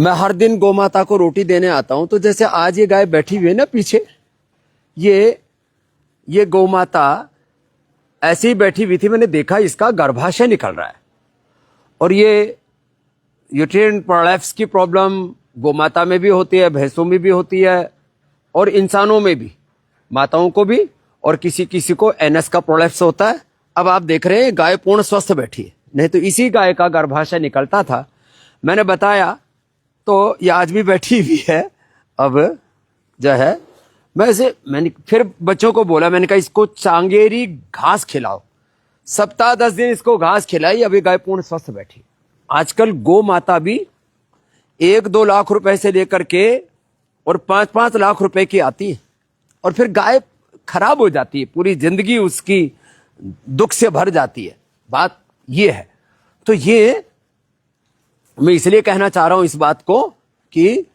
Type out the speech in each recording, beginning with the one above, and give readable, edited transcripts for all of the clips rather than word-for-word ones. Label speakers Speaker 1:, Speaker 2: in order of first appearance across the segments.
Speaker 1: मैं हर दिन गौ माता को रोटी देने आता हूं, तो जैसे आज ये गाय बैठी हुई है ना पीछे, ये गौ माता ऐसे ही बैठी हुई थी। मैंने देखा इसका गर्भाशय निकल रहा है, और ये यूट्राइन प्रोलैप्स की प्रॉब्लम गौ माता में भी होती है, भैंसों में भी होती है, और इंसानों में भी, माताओं को भी, और किसी किसी को एनएस का प्रोलैप्स होता है। अब आप देख रहे हैं गाय पूर्ण स्वस्थ बैठी है, नहीं तो इसी गाय का गर्भाशय निकलता था। मैंने बताया तो ये आज भी बैठी हुई है। अब जो है मैंने फिर बच्चों को बोला, मैंने कहा इसको चांगेरी घास खिलाओ, सप्ताह 10 दिन इसको घास खिलाई। अभी गाय पूर्ण स्वस्थ बैठी। आजकल गौ माता भी 1-2 लाख रुपए से लेकर के और 5-5 लाख रुपए की आती है, और फिर गाय खराब हो जाती है, पूरी जिंदगी उसकी दुख से भर जाती है। बात ये है। तो ये मैं इसलिए कहना चाह रहा हूं इस बात को कि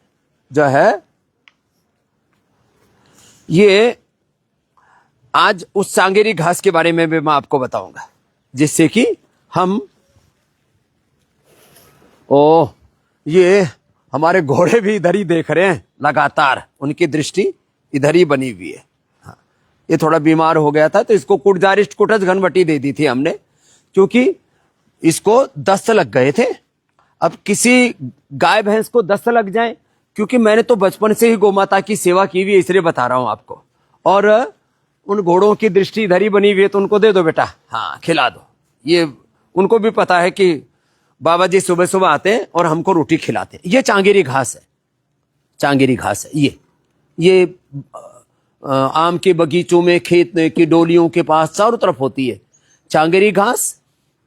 Speaker 1: जो है ये आज उस चांगेरी घास के बारे में भी मैं आपको बताऊंगा, जिससे कि हम ये हमारे घोड़े भी इधर ही देख रहे हैं लगातार, उनकी दृष्टि इधर ही बनी हुई है। हाँ, ये थोड़ा बीमार हो गया था, तो इसको कुटजारिष्ट कुटज घनवटी दे दी थी हमने, क्योंकि इसको दस्त लग गए थे। अब किसी गाय भैंस को दस्त लग जाए, क्योंकि मैंने तो बचपन से ही गौ माता की सेवा की हुई है, इसलिए बता रहा हूं आपको। और उन घोड़ों की दृष्टि इधर ही बनी हुई है, तो उनको दे दो बेटा, हाँ खिला दो। ये उनको भी पता है कि बाबा जी सुबह सुबह आते हैं और हमको रोटी खिलाते हैं। ये चांगेरी घास है, चांगेरी घास है। ये आम के बगीचों में, खेत की डोलियों के पास चारों तरफ होती है चांगेरी घास।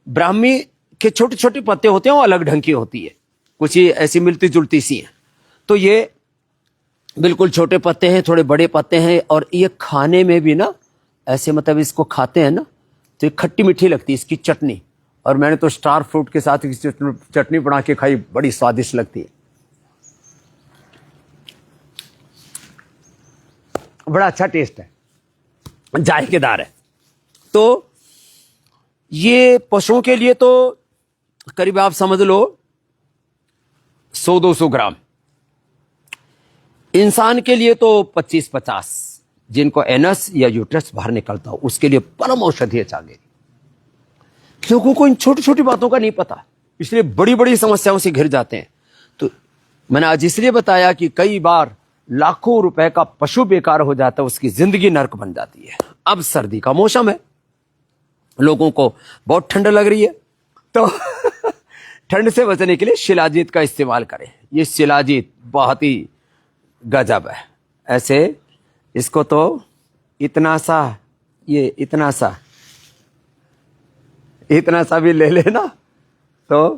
Speaker 1: ब्राह्मी के छोटे छोटे पत्ते होते हैं, वो अलग ढंग की होती है, कुछ ही ऐसी मिलती जुलती सी है। तो ये बिल्कुल छोटे पत्ते हैं, थोड़े बड़े पत्ते हैं, और ये खाने में भी ना ऐसे, मतलब इसको खाते हैं ना तो ये खट्टी मीठी लगती है इसकी चटनी। और मैंने तो स्टार फ्रूट के साथ चटनी बना के खाई, बड़ी स्वादिष्ट लगती है, बड़ा अच्छा टेस्ट है, जायकेदार है। तो ये पशुओं के लिए तो करीब आप समझ लो 100-200 ग्राम, इंसान के लिए तो 25-50, जिनको एनस या यूट्रस बाहर निकलता हो उसके लिए परम औषधि है चांगेरी। लोगों को इन छोटी छोटी बातों का नहीं पता, इसलिए बड़ी बड़ी समस्याओं से घिर जाते हैं। तो मैंने आज इसलिए बताया कि कई बार लाखों रुपए का पशु बेकार हो जाता है, उसकी जिंदगी नर्क बन जाती है। अब सर्दी का मौसम है, लोगों को बहुत ठंड लग रही है, तो ठंड से बचने के लिए शिलाजीत का इस्तेमाल करें। ये शिलाजीत बहुत ही गजब है। ऐसे इसको तो इतना सा भी ले लेना तो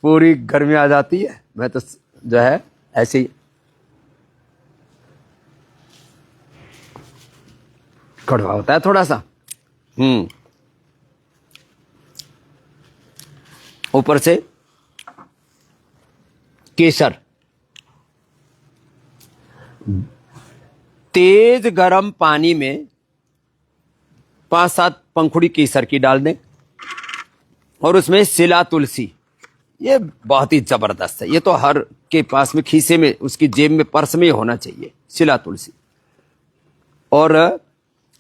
Speaker 1: पूरी गर्मी आ जाती है। मैं तो जो है ऐसे ही कड़वा होता है थोड़ा सा, ऊपर से केसर, तेज गरम पानी में 5-7 पंखुड़ी केसर की डाल दें, और उसमें सिला तुलसी। ये बहुत ही जबरदस्त है, ये तो हर के पास में खीसे में, उसकी जेब में, पर्स में होना चाहिए सिला तुलसी। और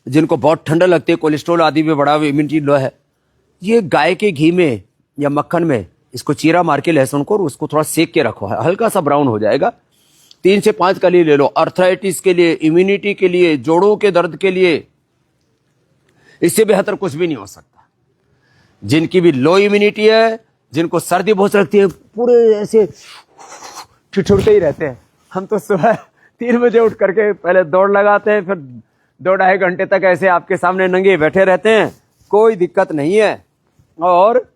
Speaker 1: जिनको बहुत ठंडा लगती है, कोलेस्ट्रॉल आदि में बड़ा इम्यूनिटी लो है, ये गाय के घी में या मक्खन में इसको चीरा मार के लहसुन को, और उसको थोड़ा सेक के रखो, हल्का सा ब्राउन हो जाएगा, 3 से 5 कली ले लो। अर्थराइटिस के लिए, इम्यूनिटी के लिए, जोड़ों के दर्द के लिए, इससे बेहतर कुछ भी नहीं हो सकता। जिनकी भी लो इम्यूनिटी है, जिनको सर्दी बहुत लगती है, पूरे ऐसे ठिठुरते ही रहते हैं। हम तो सुबह 3 बजे उठ करके पहले दौड़ लगाते हैं, फिर 2-2.5 घंटे तक ऐसे आपके सामने नंगे बैठे रहते हैं, कोई दिक्कत नहीं है, और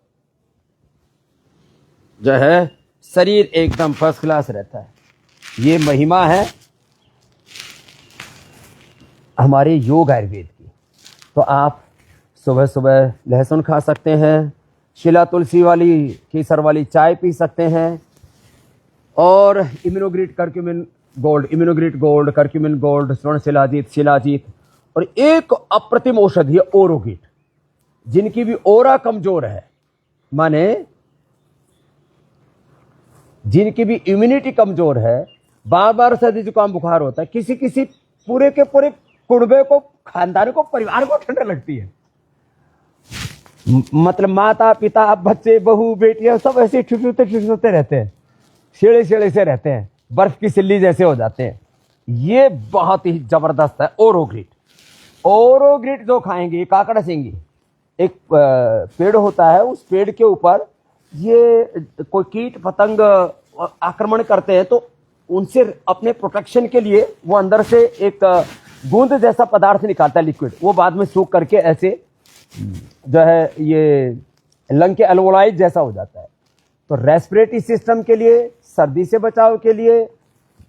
Speaker 1: जो है शरीर एकदम फर्स्ट क्लास रहता है। ये महिमा है हमारे योग आयुर्वेद की। तो आप सुबह सुबह लहसुन खा सकते हैं, शिला तुलसी वाली, केसर वाली चाय पी सकते हैं, और Immunogrid curcumin gold, curcumin gold, स्वर्ण शिलाजीत, और एक अप्रतिम औषधि है ओरोगिट। जिनकी भी ओरा कमजोर है, माने जिनकी भी इम्यूनिटी कमजोर है, बार बार सर्दी जुकाम बुखार होता है, किसी किसी पूरे के पूरे कुड़बे को, खानदान को, परिवार को ठंडा लगती है। मतलब माता पिता बच्चे बहू बेटियां सब ऐसे ठिठुरते रहते हैं, शेड़े शेड़े से रहते हैं, बर्फ की सिल्ली जैसे हो जाते हैं। ये बहुत ही जबरदस्त है ओरोग्रिट। ओरोग्रिट जो खाएंगे, काकड़ा सिंगी, एक पेड़ होता है, उस पेड़ के ऊपर ये कोई कीट पतंग आक्रमण करते हैं, तो उनसे अपने प्रोटेक्शन के लिए वो अंदर से एक बूंद जैसा पदार्थ निकालता है, लिक्विड, वो बाद में सूख करके ऐसे जो है ये लंग के अल्वोलाइड जैसा हो जाता है। तो रेस्पिरेटरी सिस्टम के लिए, सर्दी से बचाव के लिए,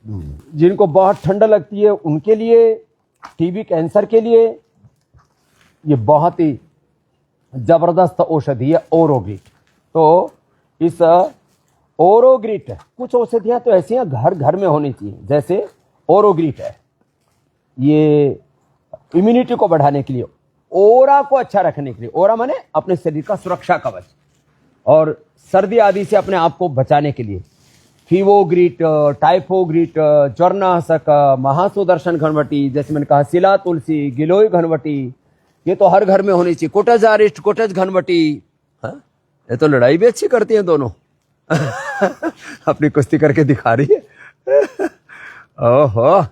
Speaker 1: जिनको बहुत ठंड लगती है उनके लिए, टीबी कैंसर के लिए ये बहुत ही जबरदस्त औषधि है ओरोग्रिट। तो इस ओरोग्रिट, कुछ औषधियां तो ऐसी हैं घर घर में होनी चाहिए, जैसे ओरोग्रिट है, ये इम्यूनिटी को बढ़ाने के लिए, ओरा को अच्छा रखने के लिए, ओरा माने अपने शरीर का सुरक्षा कवच, और सर्दी आदि से अपने आप को बचाने के लिए फीवोग्रिट, टाइफोग्रिट, ज्वरनाशक, महासुदर्शन घनवटी, जैसे मैंने कहा सिला तुलसी, गिलोय घनवटी, ये तो हर घर में होनी चाहिए। कोटज आरिस्ट, कोटज घनवटी, ये तो लड़ाई भी अच्छी करती हैं दोनों। अपनी कुश्ती करके दिखा रही है। ओहो,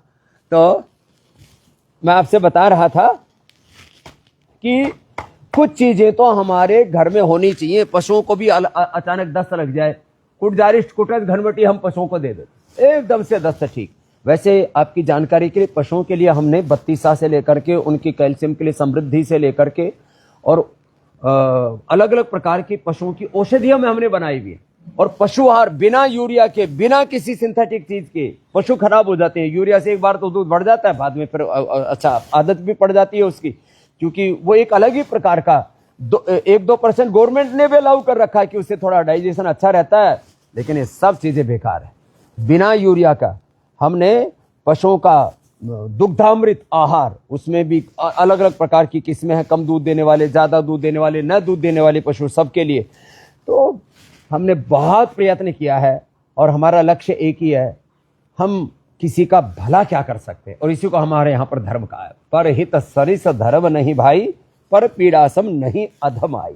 Speaker 1: तो मैं आपसे बता रहा था कि कुछ चीजें तो हमारे घर में होनी चाहिए। पशुओं को भी अचानक दस्त लग जाए, कुटजारिस्ट, कुटज घनवटी हम पशुओं को दे देते, एकदम से दस्त ठीक। वैसे आपकी जानकारी के लिए, पशुओं के लिए हमने बत्तीसा से लेकर के, उनकी कैल्शियम के लिए समृद्धि से लेकर के, और अलग अलग प्रकार की पशुओं की औषधियां में हमने बनाई हुई है। और पशु आहार बिना यूरिया के, बिना किसी सिंथेटिक चीज के, पशु खराब हो जाते हैं। यूरिया से एक बार तो दूध बढ़ जाता है, बाद में फिर अच्छा आदत भी पड़ जाती है उसकी, क्योंकि वो एक अलग ही प्रकार का 1-2% गवर्नमेंट ने भी अलाउ कर रखा है कि उससे थोड़ा डाइजेशन अच्छा रहता है, लेकिन ये सब चीजें बेकार है। बिना यूरिया का हमने पशुओं का दुग्धामृत आहार, उसमें भी अलग अलग प्रकार की किस्में हैं, कम दूध देने वाले, ज्यादा दूध देने वाले, न दूध देने वाले पशु, सबके लिए। तो हमने बहुत प्रयत्न किया है और हमारा लक्ष्य एक ही है, हम किसी का भला क्या कर सकते हैं, और इसी को हमारे यहाँ पर धर्म कहा है, पर हित सरिस धर्म नहीं भाई, पर पीड़ासम नहीं अधम आई।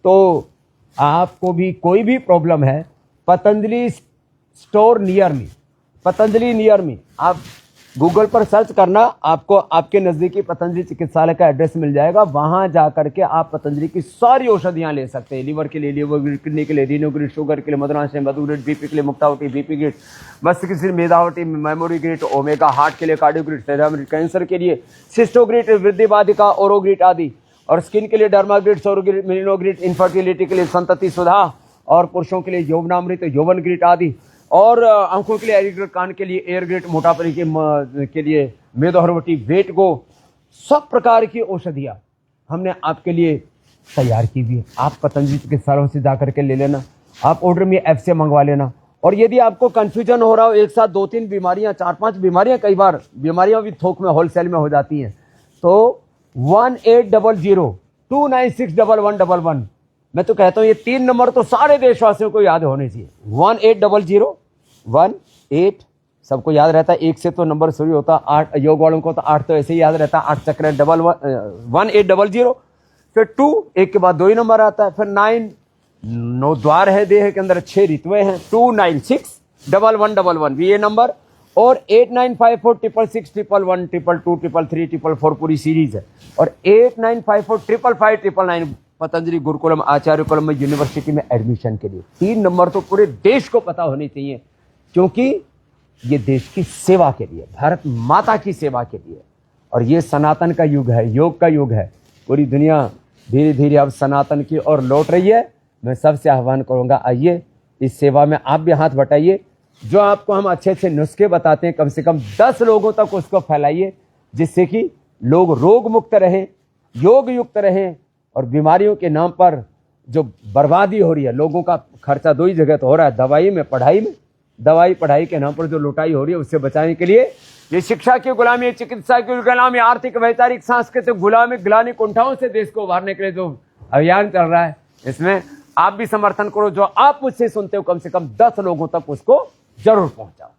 Speaker 1: तो आपको भी कोई भी प्रॉब्लम है, Patanjali store near me, Patanjali near me, आप गूगल पर सर्च करना, आपको आपके नजदीकी पतंजलि चिकित्सालय का एड्रेस मिल जाएगा। वहां जाकर के आप पतंजलि की सारी औषधियां ले सकते हैं। लीवर के लिए लीवरग्रिट, किडनी के लिए रीनोग्रिट, शुगर के लिए मधुराशय मधुग्रिट, बीपी के लिए मुक्तावटी बीपी ग्रिट, मस्तिष्क के लिए मेधावटी मेमोरी ग्रिट, ओमेगा, हार्ट के लिए कार्डियोग्रिट, सेरामिक, कैंसर के लिए सिस्टोग्रिट, वृद्धि बाधिका, ओरोग्रिट आदि, और स्किन के लिए डर्माग्रिट, सोरोग्रिट, मिलिनोग्रिट, इनफर्टिलिटी के लिए संतति सुधा, और पुरुषों के लिए यौवनामृत, यौवन ग्रिट आदि, और आंखों के लिए एरिग्रिट, कान के लिए एयरग्रिट, मोटापे के लिए मेदोहरवटी, वेट गो, सब प्रकार की औषधियां हमने आपके लिए तैयार की हुई है। आप पतंजलि चिकित्सालयों से जाकर के ले लेना, आप ऑर्डर में ऐप से मंगवा लेना। और यदि आपको कंफ्यूजन हो रहा हो, एक साथ 2-3 बीमारियां, 4-5 बीमारियां, कई बार बीमारियां भी थोक में, होलसेल में हो जाती हैं, तो 1800-296-1111, मैं तो कहता हूं ये 3 नंबर तो सारे देशवासियों को याद होने चाहिए। 1800-18, सबको याद रहता है, 1 से तो नंबर शुरू होता, 8 योग वालों को तो 8 तो ऐसे ही याद रहता है, 8 चक्र 1800, फिर 2, एक के बाद 2 ही नंबर आता है, फिर 9 द्वार है देह के अंदर, 6 ऋतुएं हैं, 296-1111 भी ये नंबर, और 8954-666-111-222-333 पूरी सीरीज है, और 8954-555-999 पतंजलि गुरुकुलम आचार्य कुलम यूनिवर्सिटी में एडमिशन के लिए। 3 नंबर तो पूरे देश को पता होनी चाहिए, क्योंकि ये देश की सेवा के लिए, भारत माता की सेवा के लिए, और ये सनातन का युग है, योग का युग है। पूरी दुनिया धीरे धीरे अब सनातन की ओर लौट रही है। मैं सबसे आह्वान करूंगा, आइए इस सेवा में आप भी हाथ बटाइए। जो आपको हम अच्छे अच्छे नुस्खे बताते हैं, कम से कम 10 लोगों तक उसको फैलाइए, जिससे कि लोग रोग मुक्त रहें, योग युक्त रहें, और बीमारियों के नाम पर जो बर्बादी हो रही है, लोगों का खर्चा 2 ही जगह तो हो रहा है, दवाई में, पढ़ाई में। दवाई पढ़ाई के नाम पर जो लुटाई हो रही है, उससे बचाने के लिए ये शिक्षा की गुलामी, चिकित्सा की गुलामी, आर्थिक, वैचारिक, सांस्कृतिक गुलामी, ग्लानि कुंठाओं से देश को उभारने के लिए जो अभियान चल रहा है, इसमें आप भी समर्थन करो, जो आप मुझसे सुनते हो कम से कम 10 लोगों तक उसको जरूर पहुंचाओ।